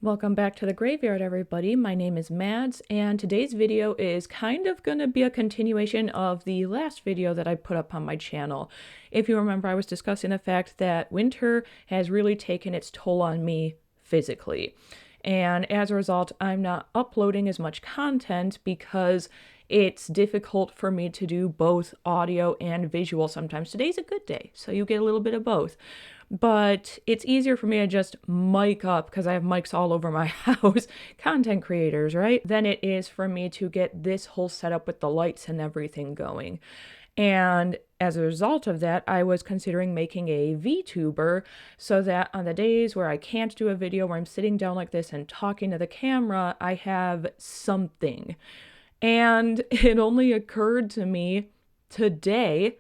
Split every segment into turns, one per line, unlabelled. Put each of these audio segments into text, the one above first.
Welcome back to the graveyard, everybody. My name is Mads, and today's video is kind of going to be a continuation of the last video that I put up on my channel. If you remember, I was discussing the fact that winter has really taken its toll on me physically. And as a result, I'm not uploading as much content because it's difficult for me to do both audio and visual sometimes. Today's a good day, so you get a little bit of both. But it's easier for me to just mic up, because I have mics all over my house, content creators, right? Than it is for me to get this whole setup with the lights and everything going. And as a result of that, I was considering making a VTuber so that on the days where I can't do a video where I'm sitting down like this and talking to the camera, I have something. And it only occurred to me today,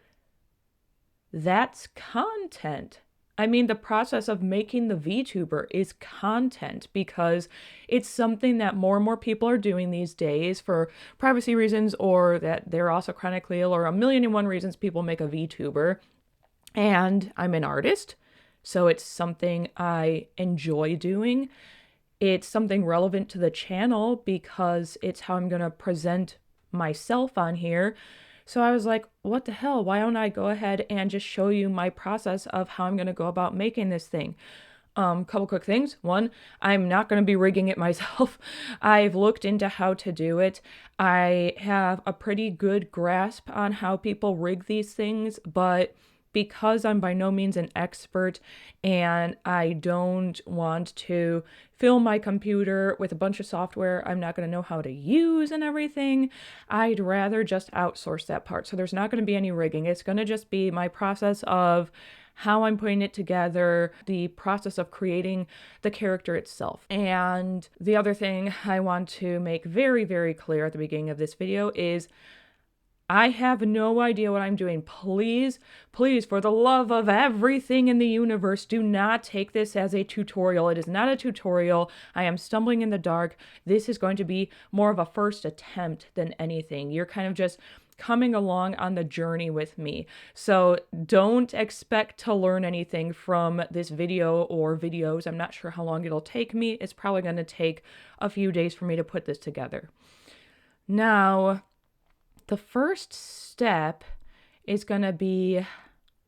that's content. I mean, the process of making the VTuber is content because it's something that more and more people are doing these days for privacy reasons, or that they're also chronically ill, or a million and one reasons people make a VTuber. And I'm an artist, so it's something I enjoy doing. It's something relevant to the channel because it's how I'm going to present myself on here. So I was like, what the hell? Why don't I go ahead and just show you my process of how I'm going to go about making this thing? Couple quick things. One, I'm not going to be rigging it myself. I've looked into how to do it. I have a pretty good grasp on how people rig these things, but because I'm by no means an expert and I don't want to fill my computer with a bunch of software I'm not going to know how to use and everything, I'd rather just outsource that part. So there's not going to be any rigging. It's going to just be my process of how I'm putting it together, the process of creating the character itself. And the other thing I want to make very, very clear at the beginning of this video is I have no idea what I'm doing. Please, please, for the love of everything in the universe, do not take this as a tutorial. It is not a tutorial. I am stumbling in the dark. This is going to be more of a first attempt than anything. You're kind of just coming along on the journey with me. So don't expect to learn anything from this video or videos. I'm not sure how long it'll take me. It's probably going to take a few days for me to put this together. Now, the first step is going to be,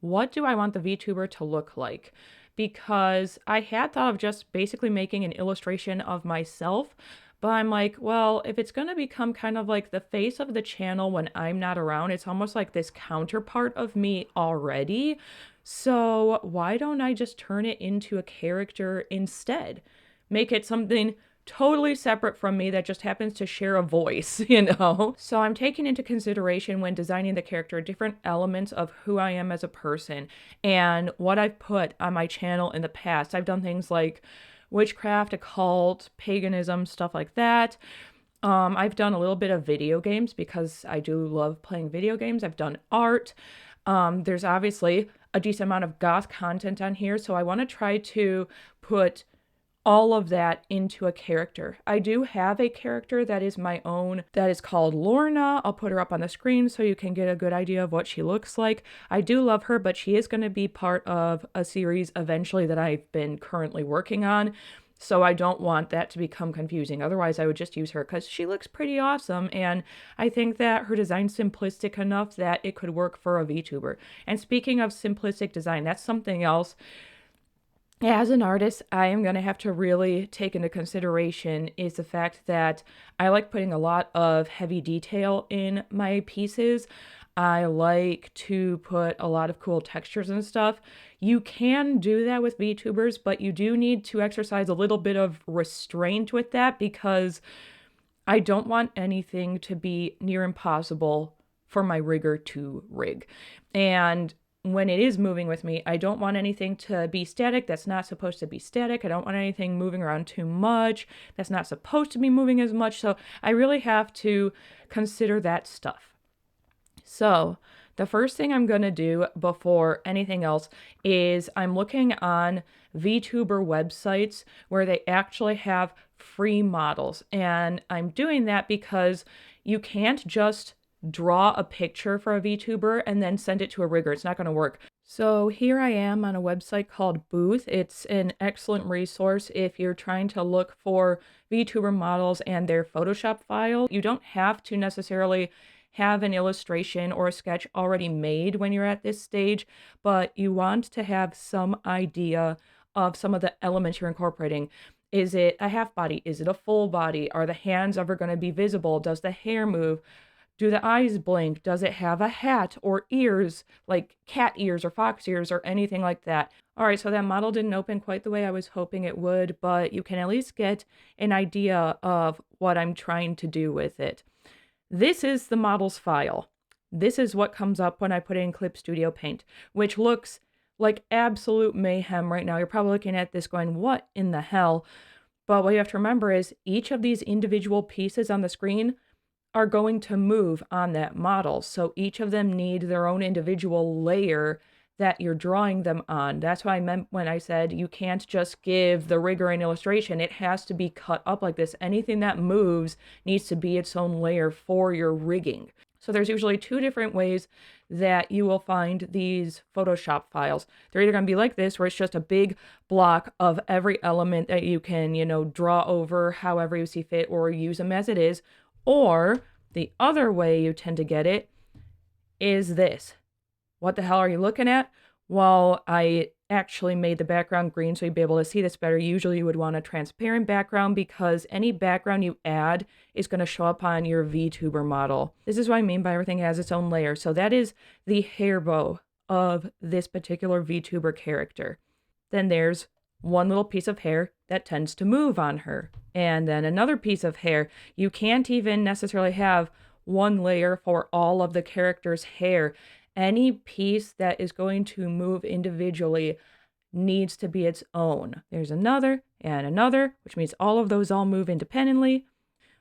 what do I want the VTuber to look like? Because I had thought of just basically making an illustration of myself, but I'm like, well, if it's going to become kind of like the face of the channel when I'm not around, it's almost like this counterpart of me already. So why don't I just turn it into a character instead? Make it something totally separate from me that just happens to share a voice, you know? So I'm taking into consideration when designing the character different elements of who I am as a person and what I've put on my channel in the past. I've done things like witchcraft, occult, paganism, stuff like that. I've done a little bit of video games because I do love playing video games. I've done art. There's obviously a decent amount of goth content on here, so I want to try to put all of that into a character. I do have a character that is my own that is called Lorna. I'll put her up on the screen so you can get a good idea of what she looks like. I do love her, but she is going to be part of a series eventually that I've been currently working on. So I don't want that to become confusing. Otherwise, I would just use her because she looks pretty awesome. And I think that her design's simplistic enough that it could work for a VTuber. And speaking of simplistic design, that's something else. As an artist, I am going to have to really take into consideration is the fact that I like putting a lot of heavy detail in my pieces. I like to put a lot of cool textures and stuff. You can do that with VTubers, but you do need to exercise a little bit of restraint with that because I don't want anything to be near impossible for my rigger to rig. And when it is moving with me, I don't want anything to be static that's not supposed to be static. I don't want anything moving around too much that's not supposed to be moving as much. So I really have to consider that stuff. So the first thing I'm going to do before anything else is I'm looking on VTuber websites where they actually have free models. And I'm doing that because you can't just draw a picture for a VTuber and then send it to a rigger. It's not going to work. So here I am on a website called Booth. It's an excellent resource if you're trying to look for VTuber models and their Photoshop file. You don't have to necessarily have an illustration or a sketch already made when you're at this stage, but you want to have some idea of some of the elements you're incorporating. Is it a half body? Is it a full body? Are the hands ever going to be visible? Does the hair move? Do the eyes blink? Does it have a hat or ears, like cat ears or fox ears or anything like that? All right, so that model didn't open quite the way I was hoping it would, but you can at least get an idea of what I'm trying to do with it. This is the model's file. This is what comes up when I put it in Clip Studio Paint, which looks like absolute mayhem right now. You're probably looking at this going, what in the hell? But what you have to remember is each of these individual pieces on the screen are going to move on that model. So each of them need their own individual layer that you're drawing them on. That's what I meant when I said you can't just give the rigger an illustration. It has to be cut up like this. Anything that moves needs to be its own layer for your rigging. So there's usually two different ways that you will find these Photoshop files. They're either going to be like this, where it's just a big block of every element that you can, draw over however you see fit or use them as it is. Or the other way you tend to get it is this. What the hell are you looking at? Well, I actually made the background green so you'd be able to see this better. Usually you would want a transparent background because any background you add is going to show up on your VTuber model. This is what I mean by everything has its own layer. So that is the hair bow of this particular VTuber character. Then there's one little piece of hair that tends to move on her. And then another piece of hair. You can't even necessarily have one layer for all of the character's hair. Any piece that is going to move individually needs to be its own. There's another and another, which means all of those all move independently.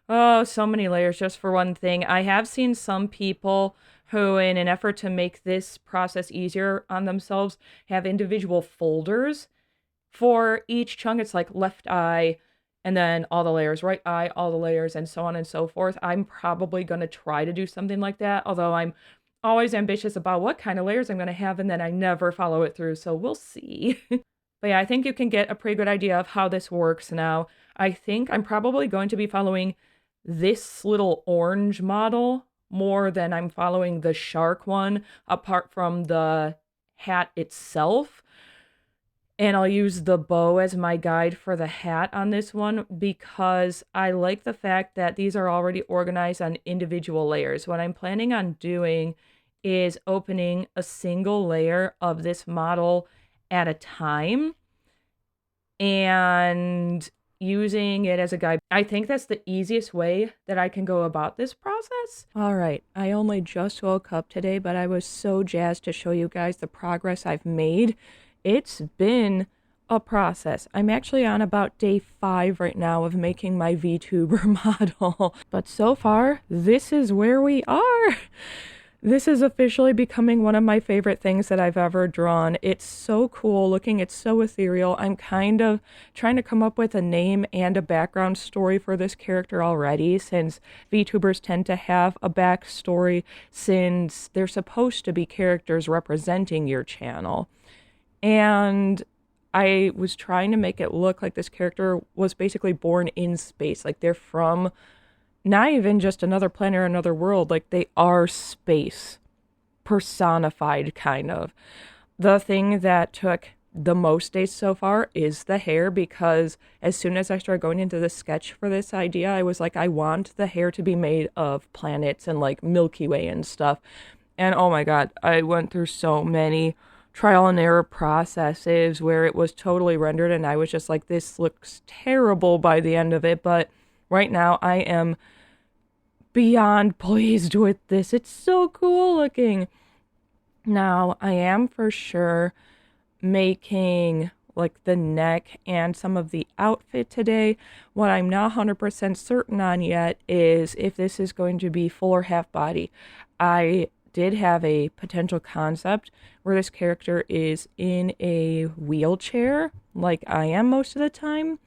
Oh, so many layers just for one thing. I have seen some people who, in an effort to make this process easier on themselves, have individual folders for each chunk. It's like left eye, and then all the layers, right eye, all the layers, and so on and so forth. I'm probably going to try to do something like that, although I'm always ambitious about what kind of layers I'm going to have, and then I never follow it through, so we'll see. But yeah, I think you can get a pretty good idea of how this works now. I think I'm probably going to be following this little orange model more than I'm following the shark one, apart from the hat itself. And I'll use the bow as my guide for the hat on this one because I like the fact that these are already organized on individual layers. What I'm planning on doing is opening a single layer of this model at a time and using it as a guide. I think that's the easiest way that I can go about this process. All right, I only just woke up today, but I was so jazzed to show you guys the progress I've made. It's been a process. I'm actually on about day 5 right now of making my VTuber model. But so far, this is where we are. This is officially becoming one of my favorite things that I've ever drawn. It's so cool looking. It's so ethereal. I'm kind of trying to come up with a name and a background story for this character already, since VTubers tend to have a backstory since they're supposed to be characters representing your channel. And I was trying to make it look like this character was basically born in space. Like they're from not even just another planet or another world. Like they are space personified, kind of. The thing that took the most days so far is the hair, because as soon as I started going into the sketch for this idea, I was like, I want the hair to be made of planets and like Milky Way and stuff. And oh my god, I went through so many trial and error processes where it was totally rendered and I was just like, this looks terrible by the end of it. But right now I am beyond pleased with this. It's so cool looking. Now I am for sure making like the neck and some of the outfit today. What I'm not 100% certain on yet is if this is going to be full or half body. I did have a potential concept where this character is in a wheelchair, like I am most of the time,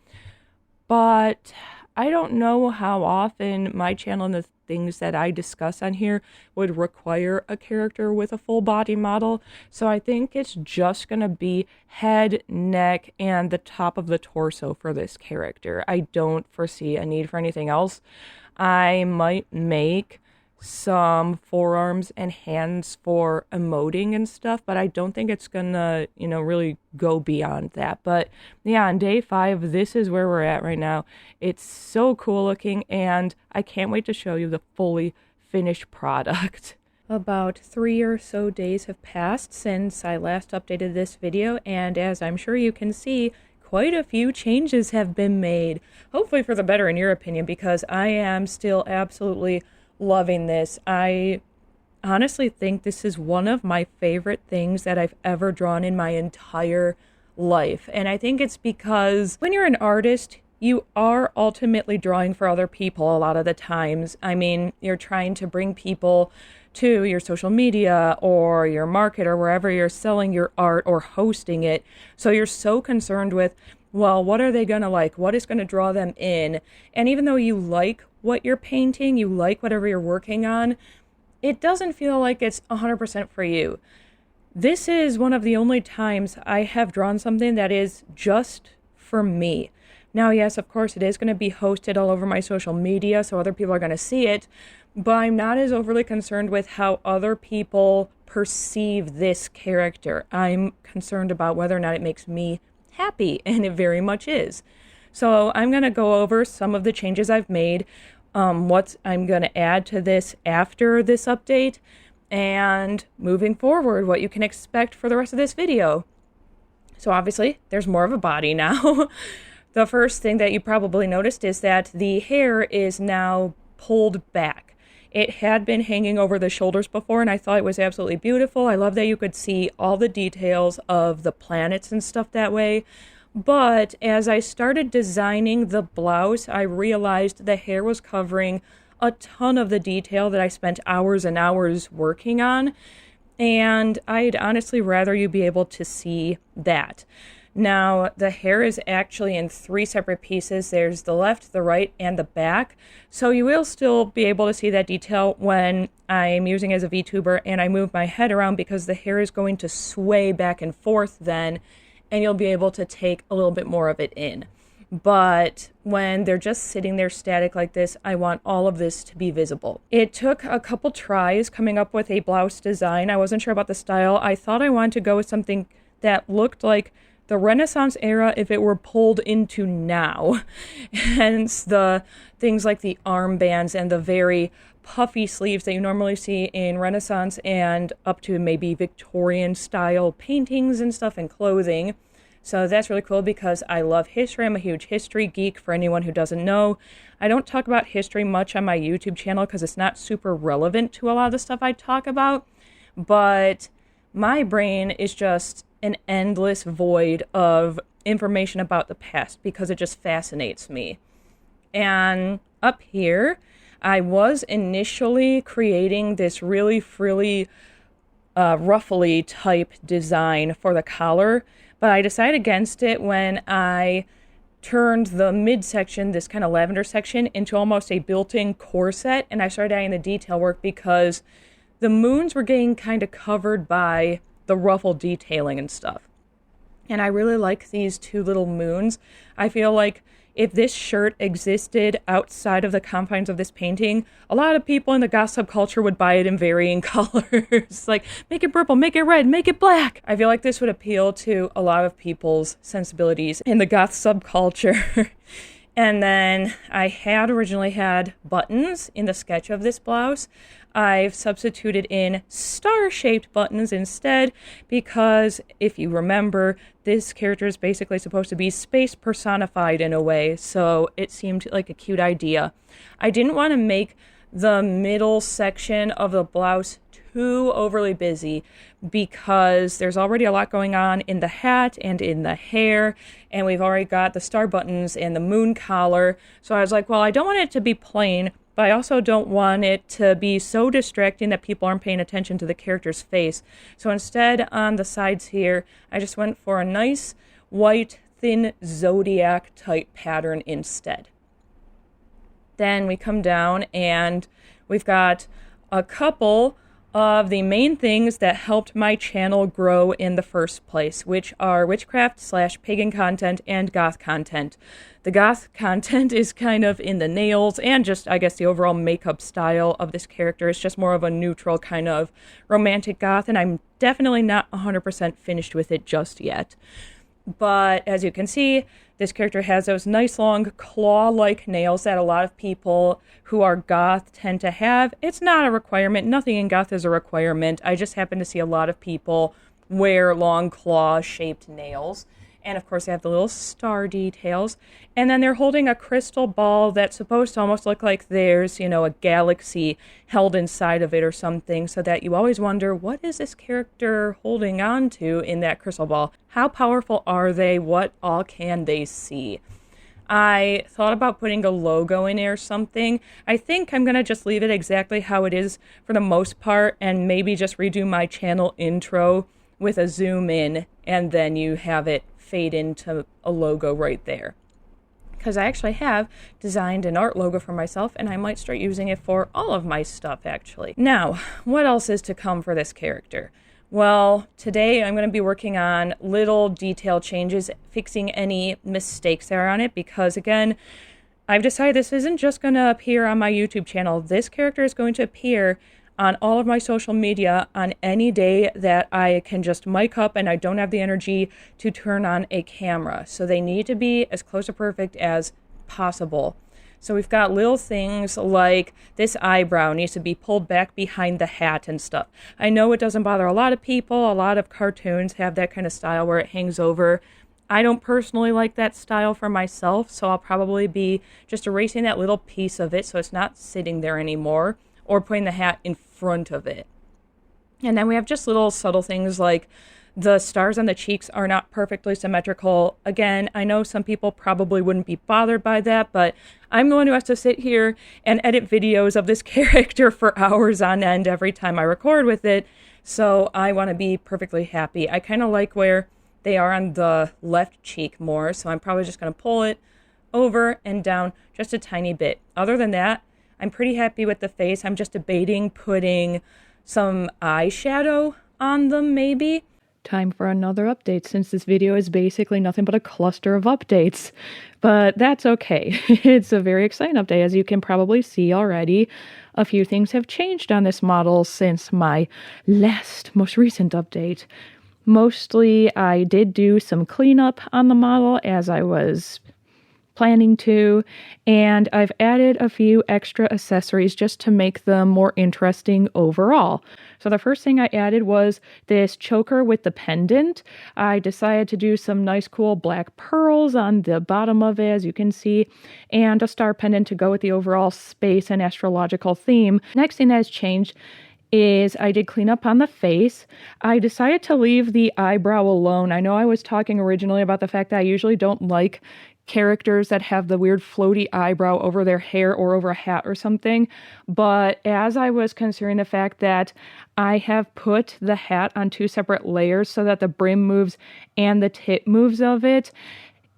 but I don't know how often my channel and the things that I discuss on here would require a character with a full body model. So I think it's just going to be head, neck, and the top of the torso for this character. I don't foresee a need for anything else. I might make some forearms and hands for emoting and stuff, but I don't think it's gonna, really go beyond that. But yeah, on day 5, this is where we're at right now. It's so cool looking, and I can't wait to show you the fully finished product. About 3 or so days have passed since I last updated this video, and as I'm sure you can see, quite a few changes have been made. Hopefully for the better in your opinion, because I am still absolutely loving this. I honestly think this is one of my favorite things that I've ever drawn in my entire life. And I think it's because when you're an artist, you are ultimately drawing for other people a lot of the times. I mean, you're trying to bring people to your social media or your market or wherever you're selling your art or hosting it. So you're so concerned with, well, what are they going to like? What is going to draw them in? And even though you like what you're painting, you like whatever you're working on, it doesn't feel like it's 100% for you. This is one of the only times I have drawn something that is just for me. Now, yes, of course, it is going to be hosted all over my social media, so other people are going to see it, but I'm not as overly concerned with how other people perceive this character. I'm concerned about whether or not it makes me happy, and it very much is. So I'm going to go over some of the changes I've made, what I'm going to add to this after this update, and moving forward, what you can expect for the rest of this video. So obviously, there's more of a body now. The first thing that you probably noticed is that the hair is now pulled back. It had been hanging over the shoulders before, and I thought it was absolutely beautiful. I love that you could see all the details of the planets and stuff that way. But as I started designing the blouse, I realized the hair was covering a ton of the detail that I spent hours and hours working on. And I'd honestly rather you be able to see that. Now, the hair is actually in 3 separate pieces. There's the left, the right, and the back. So you will still be able to see that detail when I'm using it as a VTuber and I move my head around, because the hair is going to sway back and forth then, and you'll be able to take a little bit more of it in. But when they're just sitting there static like this, I want all of this to be visible. It took a couple tries coming up with a blouse design. I wasn't sure about the style. I thought I wanted to go with something that looked like the Renaissance era if it were pulled into now. Hence the things like the armbands and the very puffy sleeves that you normally see in Renaissance and up to maybe Victorian style paintings and stuff and clothing. So that's really cool because I love history. I'm a huge history geek, for anyone who doesn't know. I don't talk about history much on my YouTube channel because it's not super relevant to a lot of the stuff I talk about, but my brain is just an endless void of information about the past because it just fascinates me. And up here, I was initially creating this really frilly, ruffly type design for the collar, but I decided against it when I turned the midsection, this kind of lavender section, into almost a built-in corset, and I started adding the detail work because the moons were getting kind of covered by the ruffle detailing and stuff. And I really like these 2 little moons. I feel like if this shirt existed outside of the confines of this painting, a lot of people in the goth subculture would buy it in varying colors. Like, make it purple, make it red, make it black. I feel like this would appeal to a lot of people's sensibilities in the goth subculture. And then I had originally had buttons in the sketch of this blouse. I've substituted in star-shaped buttons instead because, if you remember, this character is basically supposed to be space personified in a way, so it seemed like a cute idea. I didn't want to make the middle section of the blouse too overly busy because there's already a lot going on in the hat and in the hair, and we've already got the star buttons and the moon collar. So I was like, well, I don't want it to be plain, but I also don't want it to be so distracting that people aren't paying attention to the character's face. So instead, on the sides here, I just went for a nice white, thin zodiac type pattern instead. Then we come down and we've got a couple of the main things that helped my channel grow in the first place, which are witchcraft/pagan content and goth content. The goth content is kind of in the nails and just, I guess, the overall makeup style of this character is just more of a neutral kind of romantic goth, and I'm definitely not 100% finished with it just yet. But as you can see, this character has those nice long claw-like nails that a lot of people who are goth tend to have. It's not a requirement. Nothing in goth is a requirement. I just happen to see a lot of people wear long claw-shaped nails. And of course they have the little star details. And then they're holding a crystal ball that's supposed to almost look like there's, a galaxy held inside of it or something, so that you always wonder, what is this character holding on to in that crystal ball? How powerful are they? What all can they see? I thought about putting a logo in there or something. I think I'm going to just leave it exactly how it is for the most part and maybe just redo my channel intro with a zoom in, and then you have it fade into a logo right there. Because I actually have designed an art logo for myself, and I might start using it for all of my stuff, actually. Now, what else is to come for this character? Well, today I'm going to be working on little detail changes, fixing any mistakes that are on it, because again, I've decided this isn't just going to appear on my YouTube channel. This character is going to appear on all of my social media on any day that I can just mic up and I don't have the energy to turn on a camera. So they need to be as close to perfect as possible. So we've got little things like this eyebrow needs to be pulled back behind the hat and stuff. I know it doesn't bother a lot of people. A lot of cartoons have that kind of style where it hangs over. I don't personally like that style for myself, so I'll probably be just erasing that little piece of it so it's not sitting there anymore, or putting the hat in front of it. And then we have just little subtle things like the stars on the cheeks are not perfectly symmetrical. Again, I know some people probably wouldn't be bothered by that, but I'm the one who has to sit here and edit videos of this character for hours on end every time I record with it, so I want to be perfectly happy. I kind of like where they are on the left cheek more, so I'm probably just going to pull it over and down just a tiny bit. Other than that, I'm pretty happy with the face. I'm just debating putting some eyeshadow on them, maybe. Time for another update, since this video is basically nothing but a cluster of updates. But that's okay. It's a very exciting update. As you can probably see already, a few things have changed on this model since my most recent update. Mostly, I did do some cleanup on the model as I was planning to, and I've added a few extra accessories just to make them more interesting overall. So the first thing I added was this choker with the pendant. I decided to do some nice cool black pearls on the bottom of it, as you can see, and a star pendant to go with the overall space and astrological theme. Next thing that has changed is I did clean up on the face. I decided to leave the eyebrow alone. I know I was talking originally about the fact that I usually don't like characters that have the weird floaty eyebrow over their hair or over a hat or something, but as I was considering the fact that I have put the hat on two separate layers so that the brim moves and the tip moves of it,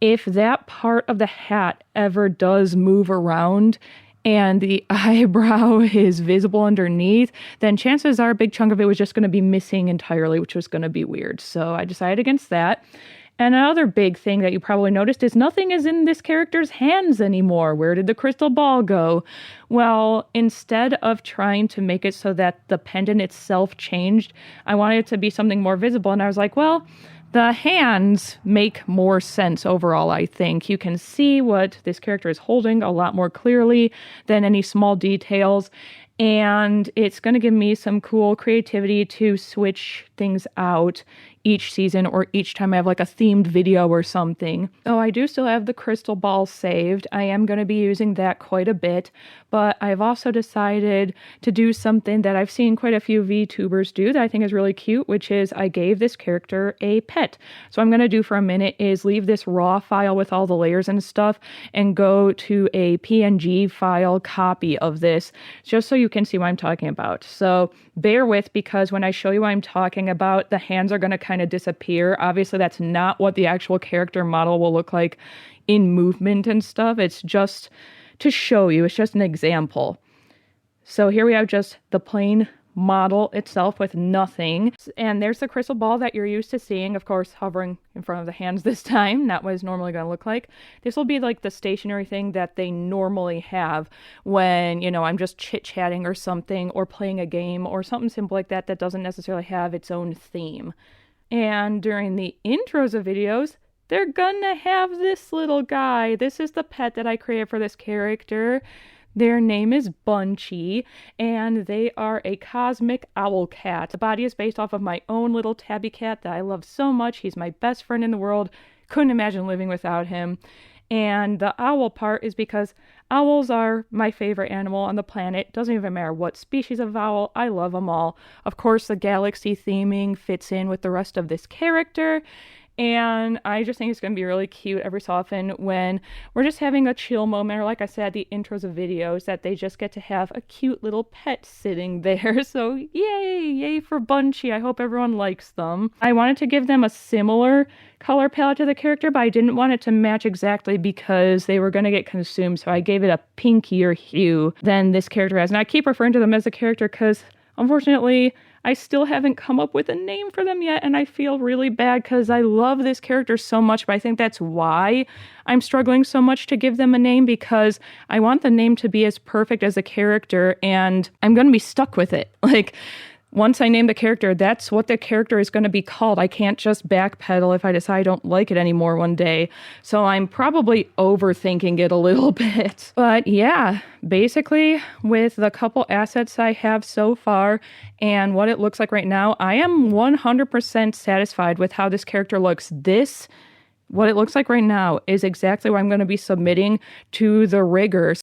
if that part of the hat ever does move around and the eyebrow is visible underneath, then chances are a big chunk of it was just going to be missing entirely, which was going to be weird. So I decided against that. And another big thing that you probably noticed is nothing is in this character's hands anymore. Where did the crystal ball go? Well, instead of trying to make it so that the pendant itself changed, I wanted it to be something more visible. And I was like, well, the hands make more sense overall, I think. You can see what this character is holding a lot more clearly than any small details. And it's going to give me some cool creativity to switch things out each season or each time I have like a themed video or something. Oh, I do still have the crystal ball saved. I am going to be using that quite a bit, but I've also decided to do something that I've seen quite a few VTubers do that I think is really cute, which is I gave this character a pet. So what I'm going to do for a minute is leave this raw file with all the layers and stuff and go to a PNG file copy of this just so you can see what I'm talking about. So bear with, because when I show you what I'm talking about, the hands are going to kind of disappear. Obviously, that's not what the actual character model will look like in movement and stuff. It's just to show you. It's just an example. So here we have just the plain model itself with nothing. And there's the crystal ball that you're used to seeing, of course, hovering in front of the hands this time, not what it's normally going to look like. This will be like the stationary thing that they normally have when, you know, I'm just chit-chatting or something, or playing a game or something simple like that that doesn't necessarily have its own theme. And during the intros of videos, they're gonna have this little guy. This is the pet that I created for this character. Their name is Bunchy, and they are a cosmic owl cat. The body is based off of my own little tabby cat that I love so much. He's my best friend in the world. Couldn't imagine living without him. And the owl part is because owls are my favorite animal on the planet. Doesn't even matter what species of owl. I love them all. Of course, the galaxy theming fits in with the rest of this character. And I just think it's going to be really cute every so often when we're just having a chill moment, or like I said, the intros of videos, that they just get to have a cute little pet sitting there. So yay for Bunchy. I hope everyone likes them. I wanted to give them a similar color palette to the character, but I didn't want it to match exactly because they were going to get consumed. So I gave it a pinkier hue than this character has. And I keep referring to them as a character because unfortunately, I still haven't come up with a name for them yet, and I feel really bad because I love this character so much, but I think that's why I'm struggling so much to give them a name, because I want the name to be as perfect as the character, and I'm going to be stuck with it. Like, once I name the character, that's what the character is going to be called. I can't just backpedal if I decide I don't like it anymore one day. So I'm probably overthinking it a little bit. But yeah, basically with the couple assets I have so far and what it looks like right now, I am 100% satisfied with how this character looks. What it looks like right now is exactly what I'm going to be submitting to the riggers.